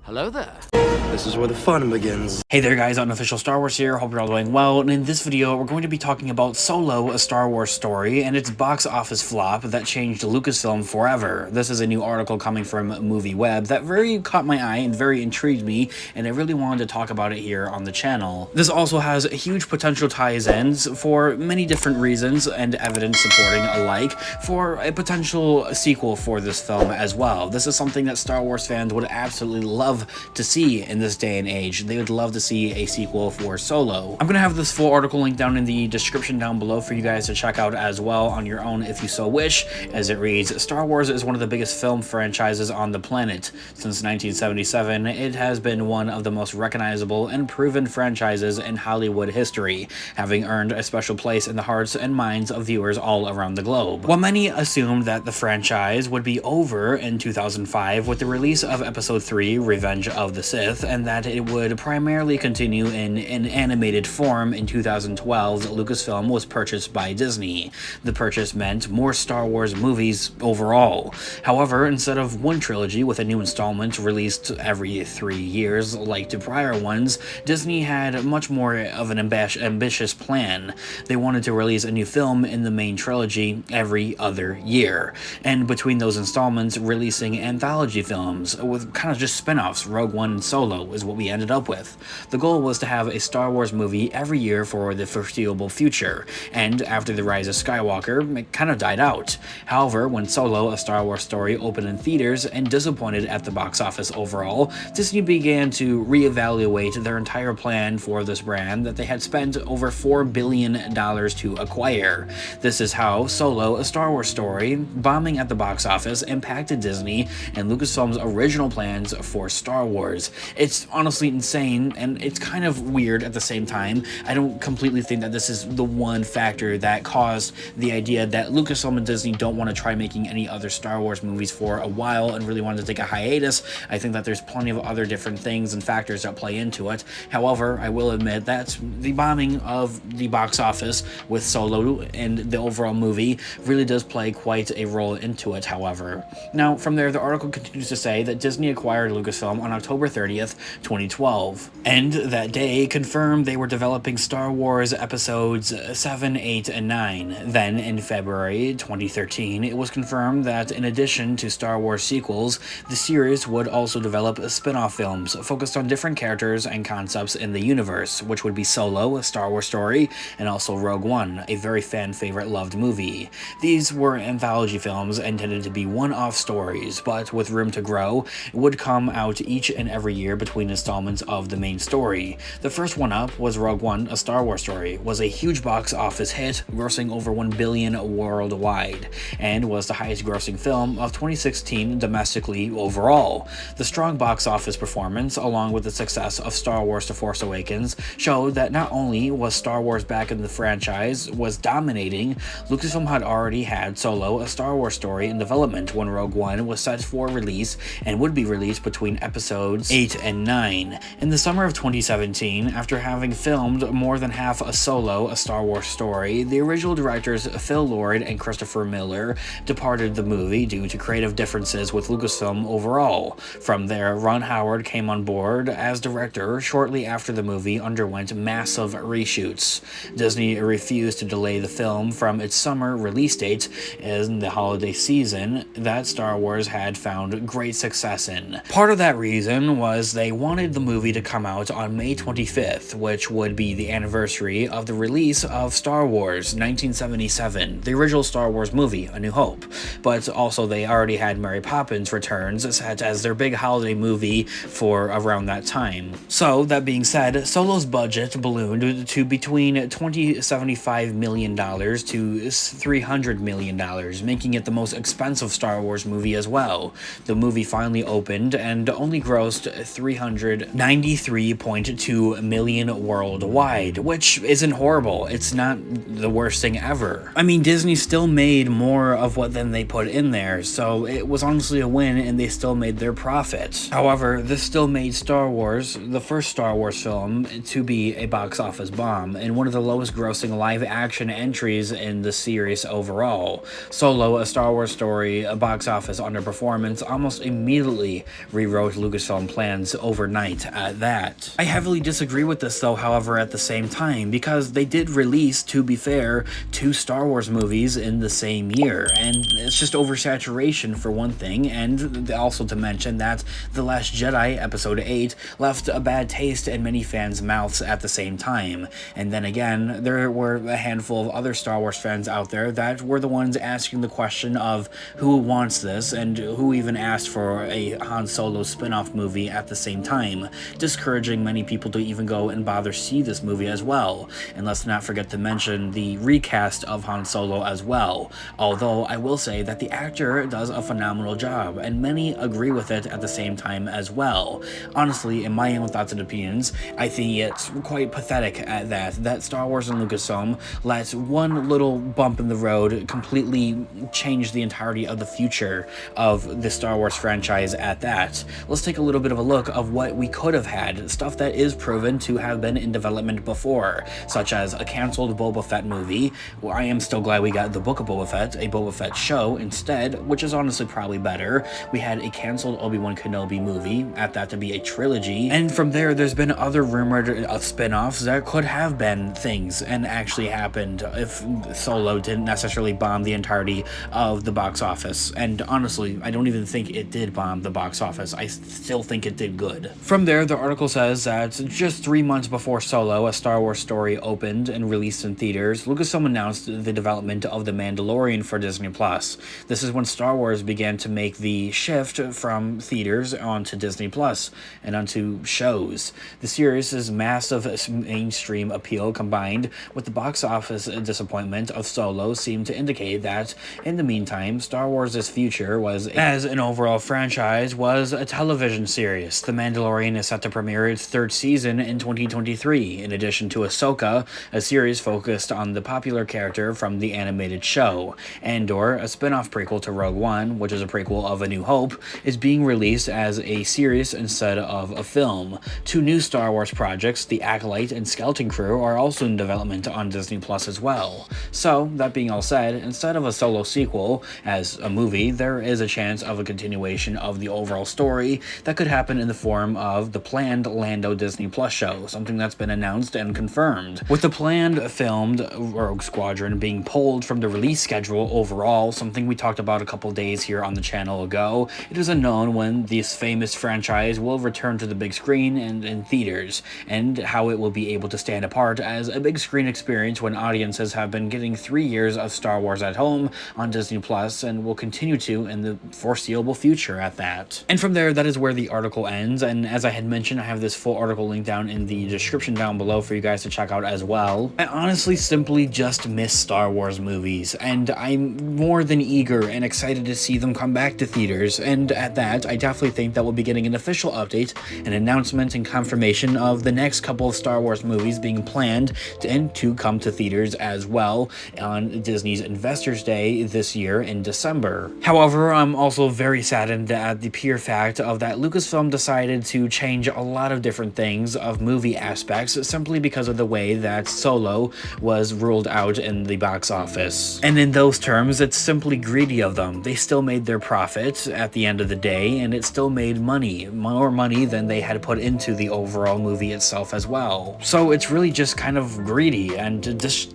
Hello there. This is where the fun begins. Hey there guys, Unofficial Star Wars here, hope you're all doing well, and in this video we're going to be talking about Solo, a Star Wars Story, and its box office flop that changed Lucasfilm forever. This is a new article coming from MovieWeb that very caught my eye and very intrigued me, and I really wanted to talk about it here on the channel. This also has huge potential ties-ins for many different reasons and evidence supporting alike for a potential sequel for this film as well. This is something that Star Wars fans would absolutely love to see in this day and age. They would love to see a sequel for Solo. I'm gonna have this full article linked down in the description down below for you guys to check out as well on your own if you so wish. As it reads, Star Wars is one of the biggest film franchises on the planet. Since 1977, it has been one of the most recognizable and proven franchises in Hollywood history, having earned a special place in the hearts and minds of viewers all around the globe. While many assumed that the franchise would be over in 2005 with the release of Episode 3, Revenge of the Sith, and that it would primarily continue in an animated form in 2012, Lucasfilm was purchased by Disney. The purchase meant more Star Wars movies overall. However, instead of one trilogy with a new installment released every 3 years like the prior ones, Disney had much more of an ambitious plan. They wanted to release a new film in the main trilogy every other year, and between those installments, releasing anthology films with kind of just spin-offs. Rogue One and Solo is what we ended up with. The goal was to have a Star Wars movie every year for the foreseeable future, and after The Rise of Skywalker, it kind of died out. However, when Solo, a Star Wars Story opened in theaters and disappointed at the box office overall, Disney began to reevaluate their entire plan for this brand that they had spent over $4 billion to acquire. This is how Solo, a Star Wars Story, bombing at the box office, impacted Disney and Lucasfilm's original plans for Star Wars. It's honestly insane, and it's kind of weird at the same time. I don't completely think that this is the one factor that caused the idea that Lucasfilm and Disney don't want to try making any other Star Wars movies for a while and really wanted to take a hiatus. I think that there's plenty of other different things and factors that play into it. However, I will admit that the bombing of the box office with Solo and the overall movie really does play quite a role into it, however. Now, from there, the article continues to say that Disney acquired Lucasfilm on October 30th, 2012, and that day confirmed they were developing Star Wars Episodes 7, 8, and 9. Then, in February 2013, it was confirmed that in addition to Star Wars sequels, the series would also develop spin-off films focused on different characters and concepts in the universe, which would be Solo, a Star Wars Story, and also Rogue One, a very fan-favorite loved movie. These were anthology films intended to be one-off stories, but with room to grow, would come out each and every year between installments of the main story. The first one up was Rogue One, a Star Wars Story, was a huge box office hit, grossing over $1 billion worldwide, and was the highest grossing film of 2016 domestically overall. The strong box office performance, along with the success of Star Wars The Force Awakens, showed that not only was Star Wars back in the franchise was dominating, Lucasfilm had already had Solo, a Star Wars Story in development when Rogue One was set for release and would be released between episodes 8 and 9. In the summer of 2017, after having filmed more than half a Solo, a Star Wars Story, the original directors Phil Lord and Christopher Miller departed the movie due to creative differences with Lucasfilm overall. From there, Ron Howard came on board as director shortly after the movie underwent massive reshoots. Disney refused to delay the film from its summer release date in the holiday season that Star Wars had found great success in. Part of that reason was they wanted the movie to come out on May 25th, which would be the anniversary of the release of Star Wars 1977, the original Star Wars movie, A New Hope. But also they already had Mary Poppins Returns set as their big holiday movie for around that time. So, that being said, Solo's budget ballooned to between $75 million to $300 million, making it the most expensive Star Wars movie as well. The movie finally opened and only grossed $393.2 million worldwide, which isn't horrible. It's not the worst thing ever. I mean, Disney still made more of what than they put in there, so it was honestly a win and they still made their profit. However, this still made Star Wars, the first Star Wars film, to be a box office bomb and one of the lowest grossing live action entries in the series overall. Solo, a Star Wars Story, a box office underperformance, almost immediately rewrote with Lucasfilm plans overnight at that. I heavily disagree with this though, however, at the same time, because they did release, to be fair, 2 Star Wars movies in the same year, and it's just oversaturation for one thing, and also to mention that The Last Jedi Episode 8 left a bad taste in many fans' mouths at the same time. And then again, there were a handful of other Star Wars fans out there that were the ones asking the question of who wants this, and who even asked for a Han Solo spin-off movie at the same time, discouraging many people to even go and bother see this movie as well. And let's not forget to mention the recast of Han Solo as well, although I will say that the actor does a phenomenal job, and many agree with it at the same time as well. Honestly, in my own thoughts and opinions, I think it's quite pathetic at that Star Wars and Lucasfilm let one little bump in the road completely change the entirety of the future of the Star Wars franchise at that. Let's take a little bit of a look of what we could have had, stuff that is proven to have been in development before, such as a canceled Boba Fett movie. Well, I am still glad we got the Book of Boba Fett, a Boba Fett show instead, which is honestly probably better. We had a canceled Obi-Wan Kenobi movie, at that to be a trilogy, and from there there's been other rumored spin-offs that could have been things and actually happened if Solo didn't necessarily bomb the entirety of the box office. And honestly, I don't even think it did bomb the box office. I still think it did good. From there, the article says that just 3 months before Solo, a Star Wars story, opened and released in theaters, Lucasfilm announced the development of The Mandalorian for Disney+. This is when Star Wars began to make the shift from theaters onto Disney+ and onto shows. The series' massive mainstream appeal combined with the box office disappointment of Solo seemed to indicate that, in the meantime, Star Wars' future was, as an overall franchise, was a television series. The Mandalorian is set to premiere its 3rd season in 2023, in addition to Ahsoka, a series focused on the popular character from the animated show. Andor, a spin-off prequel to Rogue One, which is a prequel of A New Hope, is being released as a series instead of a film. 2 new Star Wars projects, The Acolyte and Skeleton Crew, are also in development on Disney Plus as well. So, that being all said, instead of a Solo sequel as a movie, there is a chance of a continuation of the overall story that could happen in the form of the planned Lando Disney Plus show, something that's been announced and confirmed. With the planned filmed Rogue Squadron being pulled from the release schedule overall, something we talked about a couple days here on the channel ago, it is unknown when this famous franchise will return to the big screen and in theaters, and how it will be able to stand apart as a big screen experience when audiences have been getting 3 years of Star Wars at home on Disney Plus and will continue to in the foreseeable future at that. And from there, that is where the article ends, and as I had mentioned, I have this full article linked down in the description down below for you guys to check out as well. I honestly simply just miss Star Wars movies, and I'm more than eager and excited to see them come back to theaters, and at that, I definitely think that we'll be getting an official update, an announcement and confirmation of the next couple of Star Wars movies being planned to come to theaters as well on Disney's Investors Day this year in December. However, I'm also very saddened at the pure fact of that Lucasfilm decided to change a lot of different things of movie aspects simply because of the way that Solo was ruled out in the box office. And in those terms, it's simply greedy of them. They still made their profit at the end of the day, and it still made money, more money than they had put into the overall movie itself as well. So it's really just kind of greedy and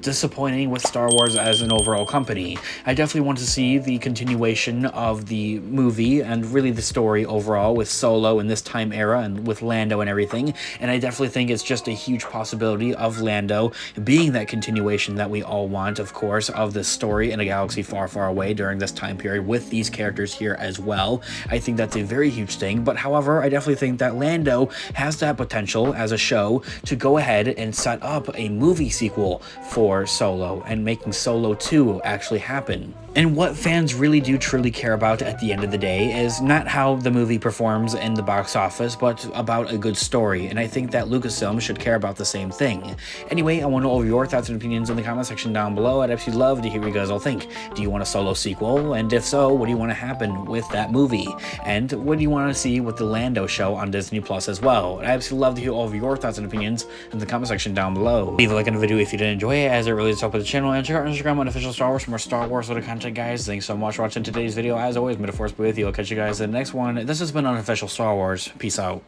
disappointing with Star Wars as an overall company. I definitely want to see the continuation of the movie and really the story overall with Solo in this time era and with Lando and everything, and I definitely think it's just a huge possibility of Lando being that continuation that we all want, of course, of this story in a galaxy far, far away during this time period with these characters here as well. I think that's a very huge thing, but however, I definitely think that Lando has that potential as a show to go ahead and set up a movie sequel for Solo and making Solo 2 actually happen. And what fans really do truly care about at the end of the day is not how the movie performs in the box office, but about a good story, and I think that Lucasfilm should care about the same thing. Anyway, I want to know all your thoughts and opinions in the comment section down below. I'd absolutely love to hear what you guys all think. Do you want a Solo sequel? And if so, what do you want to happen with that movie? And what do you want to see with the Lando show on Disney Plus as well? I'd absolutely love to hear all of your thoughts and opinions in the comment section down below. Leave a like on the video if you did enjoy it, as it really does help with the channel, and check out Instagram on Official Star Wars for more Star Wars related content, guys. Thanks so much for watching today's video. As always, may the Force be with you. I'll catch you guys in the next one. This has been unofficial Star Wars. Peace out.